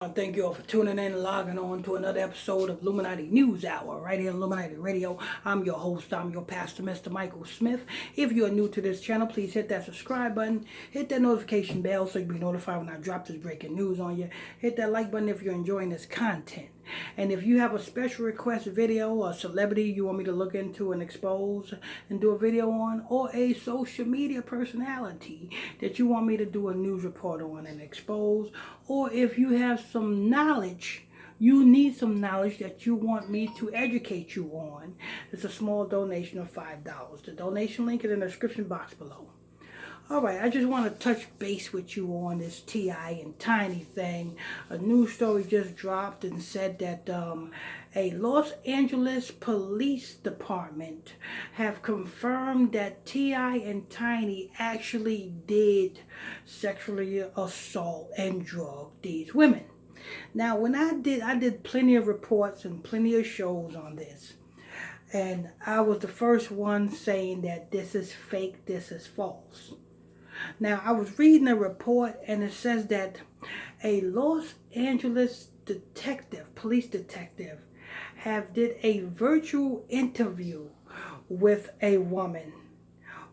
Thank you all for tuning in and logging on to another episode of Illuminati News Hour right here on Illuminati Radio. I'm your host, I'm your pastor, Mr. Michael Smith. If you're new to this channel, please hit that subscribe button, hit that notification bell so you'll be notified when I drop this breaking news on you. Hit that like button if you're enjoying this content. And if you have a special request video or celebrity you want me to look into and expose and do a video on, or a social media personality that you want me to do a news report on and expose, or if you have some knowledge, you need some knowledge that you want me to educate you on, it's a small donation of $5. The donation link is in the description box below. Alright, I just want to touch base with you on this T.I. and Tiny thing. A news story just dropped and said that a Los Angeles Police Department have confirmed that T.I. and Tiny actually did sexually assault and drug these women. Now, when I did plenty of reports and plenty of shows on this. And I was the first one saying that this is fake, this is false. Now, I was reading a report and it says that a Los Angeles police detective, did a virtual interview with a woman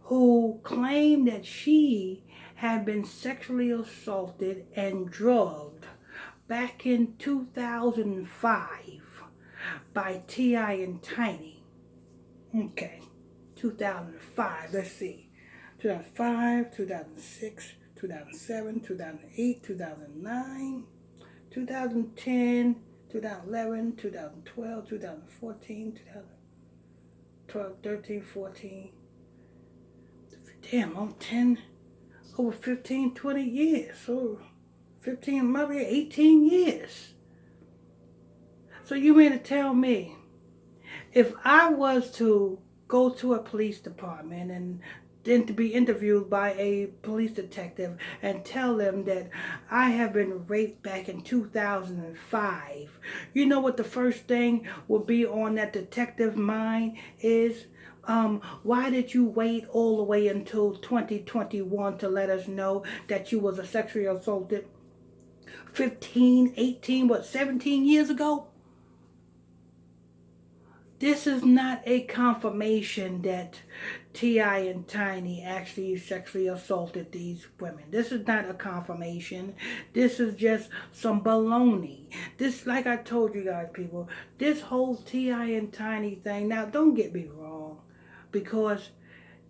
who claimed that she had been sexually assaulted and drugged back in 2005 by T.I. and Tiny. Okay, 2005, let's see. 2005, 2006, 2007, 2008, 2009, 2010, 2011, 2012, 2014, 2012, 13, 14. Damn, I'm 10, over 15, 20 years. So 15, maybe 18 years. So you mean to tell me, if I was to go to a police department and then to be interviewed by a police detective and tell them that I have been raped back in 2005, you know what the first thing will be on that detective's mind is? Why did you wait all the way until 2021 to let us know that you was a sexually assaulted 15, 18, 17 years ago? This is not a confirmation that T.I. and Tiny actually sexually assaulted these women. This is not a confirmation. This is just some baloney. This, like I told you guys, people, this whole T.I. and Tiny thing, now don't get me wrong, because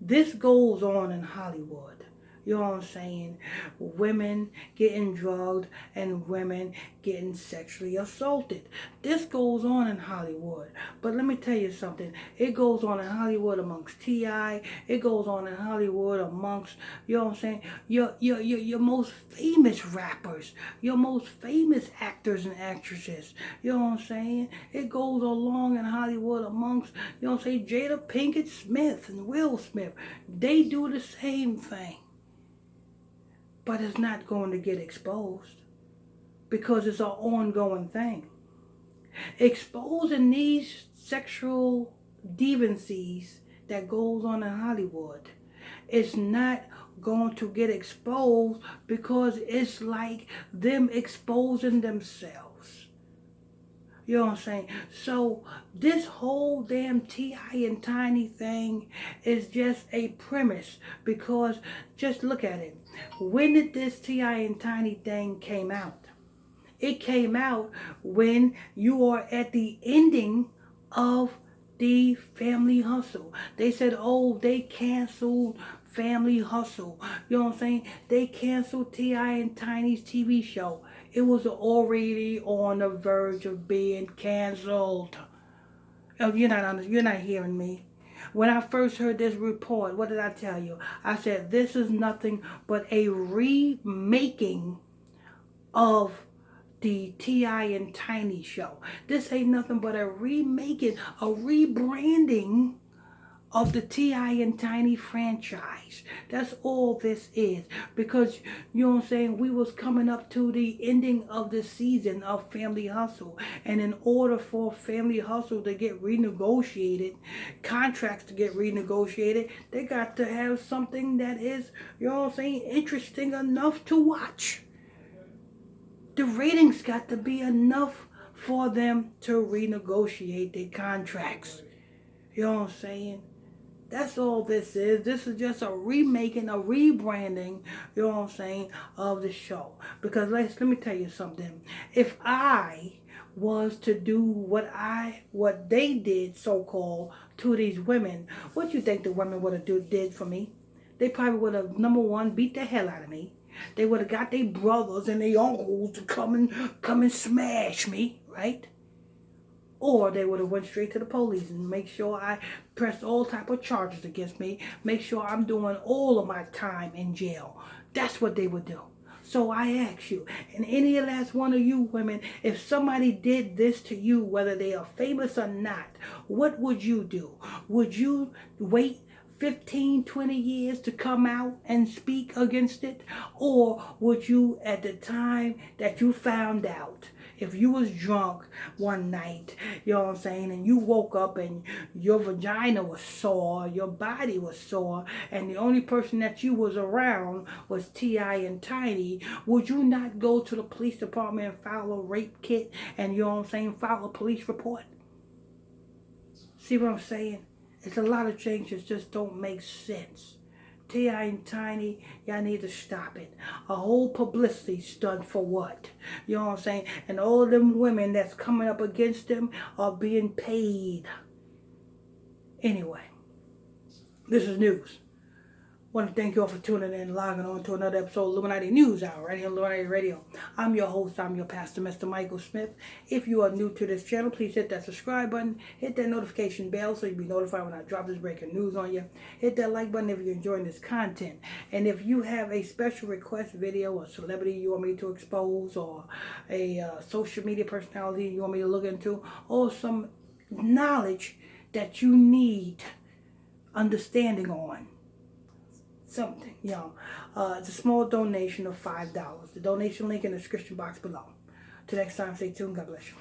this goes on in Hollywood. You know what I'm saying? Women getting drugged and women getting sexually assaulted. This goes on in Hollywood. But let me tell you something. It goes on in Hollywood amongst T.I. It goes on in Hollywood amongst, you know what I'm saying, your most famous rappers, your most famous actors and actresses. You know what I'm saying? It goes along in Hollywood amongst, you know what I'm saying, Jada Pinkett Smith and Will Smith. They do the same thing. But it's not going to get exposed because it's an ongoing thing. Exposing these sexual deviancies that goes on in Hollywood, it's not going to get exposed because it's like them exposing themselves. You know what I'm saying? So this whole damn T.I. and Tiny thing is just a premise, because just look at it. When did this T.I. and Tiny thing came out? It came out when you are at the ending of the Family Hustle. They said, oh, they canceled Family Hustle. You know what I'm saying? They canceled T.I. and Tiny's TV show. It was already on the verge of being canceled. Oh, you're not hearing me. When I first heard this report, what did I tell you? I said this is nothing but a remaking of the T.I. and Tiny show. This ain't nothing but a remaking, a rebranding of the T.I. and Tiny franchise. That's all this is. Because, you know what I'm saying, we was coming up to the ending of the season of Family Hustle. And in order for Family Hustle to get renegotiated, contracts to get renegotiated, they got to have something that is, you know what I'm saying, interesting enough to watch. The ratings got to be enough for them to renegotiate their contracts. You know what I'm saying? That's all this is. This is just a remaking, a rebranding, you know what I'm saying, of the show. Because let me tell you something. If I was to do what they did, so called, to these women, what you think the women would have did for me? They probably would have, number one, beat the hell out of me. They would have got their brothers and their uncles to come and smash me, right? Or they would have went straight to the police and make sure I pressed all type of charges against me. Make sure I'm doing all of my time in jail. That's what they would do. So I ask you, and any last one of you women, if somebody did this to you, whether they are famous or not, what would you do? Would you wait 15, 20 years to come out and speak against it? Or would you, at the time that you found out, if you was drunk one night, you know what I'm saying, and you woke up and your vagina was sore, your body was sore, and the only person that you was around was T.I. and Tiny, would you not go to the police department and file a rape kit and, you know what I'm saying, file a police report? See what I'm saying? It's a lot of changes just don't make sense. T.I. and Tiny, y'all need to stop it. A whole publicity stunt for what? You know what I'm saying? And all of them women that's coming up against them are being paid. Anyway, this is news. I want to thank you all for tuning in and logging on to another episode of Illuminati News Hour right here on Illuminati Radio. I'm your host, I'm your pastor, Mr. Michael Smith. If you are new to this channel, please hit that subscribe button, hit that notification bell so you'll be notified when I drop this breaking news on you. Hit that like button if you're enjoying this content. And if you have a special request video or celebrity you want me to expose, or a social media personality you want me to look into, or some knowledge that you need understanding on, something, it's a small donation of $5. The donation link in the description box below. Till next time, stay tuned. God bless you.